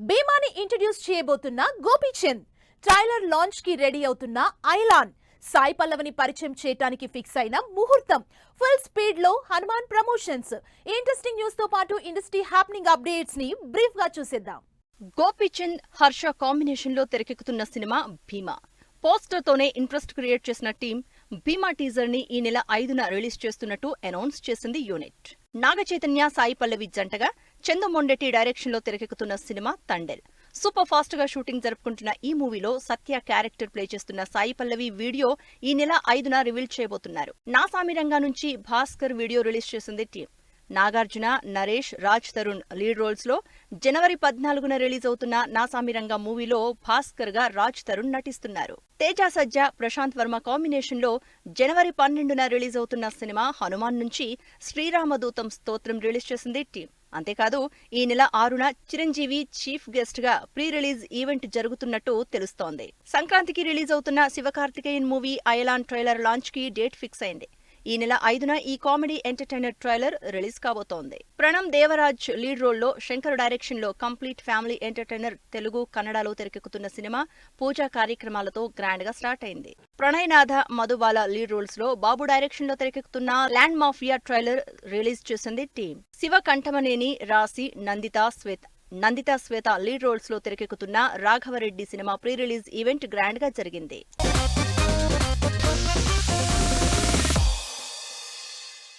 భీమాని ఇంట్రడ్యూస్ చేయబోతున్న Gopichand trailer launch కి రెడీ అవుతున్న ఐలాన్ సాయి పల్లవిని పరిచయం చేయడానికి ఫిక్స్ అయిన ముహూర్తం ఫుల్ స్పీడ్ లో హనుమాన్ ప్రమోషన్స్. ఇంట్రెస్టింగ్ న్యూస్ తో పాటు ఇండస్ట్రీ హ్యాపెనింగ్ అప్డేట్స్ ని బ్రీఫ్ గా చూసేద్దాం. గోపీచంద్, హర్ష కాంబినేషన్ లో తెరకెక్కుతున్న సినిమా భీమా. పోస్టర్ తోనే ఇంట్రెస్ట్ క్రియేట్ చేసిన టీం భీమా టీజర్ ని ఈ నెల 5న రిలీజ్ చేస్తున్నట్టు అనౌన్స్ చేసింది యూనిట్. నాగ చైతన్య, సాయి పల్లవి జంటగా చందు మొండెటి డైరెక్షన్ లో తెరకెక్కుతున్న సినిమా తండెల్. సూపర్ ఫాస్ట్ గా షూటింగ్ జరుపుకుంటున్న ఈ మూవీలో సత్య క్యారెక్టర్ ప్లే చేస్తున్న సాయి పల్లవి వీడియో ఈ నెల 5న రివీల్ చేయబోతున్నారు. నా సామిరంగా నుంచి భాస్కర్ వీడియో రిలీజ్ చేసింది team. Nagarjuna, Naresh, Raj Tarun lead roles లో జనవరి 14న రిలీజ్ అవుతున్న నా సామిరంగా మూవీలో భాస్కర్ గా రాజ్ తరుణ్ నటిస్తున్నారు. తేజ సజ్జా, ప్రశాంత్ వర్మ కాంబినేషన్ లో జనవరి 12న రిలీజ్ అవుతున్న సినిమా హనుమాన్ నుంచి శ్రీరామదూతం స్తోత్రం రిలీజ్ చేసింది టీం. అంతేకాదు ఈ నెల 6న చిరంజీవి చీఫ్ గెస్ట్ గా ప్రీ రిలీజ్ ఈవెంట్ జరుగుతున్నట్టు తెలుస్తోంది. సంక్రాంతికి రిలీజ్ అవుతున్న Sivakarthikeyan movie Ayalaan trailer launch కి డేట్ ఫిక్స్ అయింది. ఈ నెల 5న ఈ కామెడీ ఎంటర్టైనర్ ట్రైలర్ రిలీజ్ కాబోతోంది. ప్రణమ్ దేవరాజ్ లీడ్ రోల్లో శంకర్ డైరెక్షన్ లో కంప్లీట్ ఫ్యామిలీ ఎంటర్టైనర్ తెలుగు, కన్నడలో తెరకెక్కుతున్న సినిమా పూజా కార్యక్రమాలతో గ్రాండ్ గా స్టార్ట్ అయింది. ప్రణయ్నాథ, మధుబాల లీడ్ రోల్స్ లో బాబు డైరెక్షన్ లో తెరకెక్కుతున్న ల్యాండ్ మాఫియా ట్రైలర్ రిలీజ్ చేసింది టీం. శివ కంఠమనేని రాశి, నందితా శ్వేత లీడ్ రోల్స్ లో తెరకెక్కుతున్న Raghava Reddy cinema pre release event grand గా జరిగింది.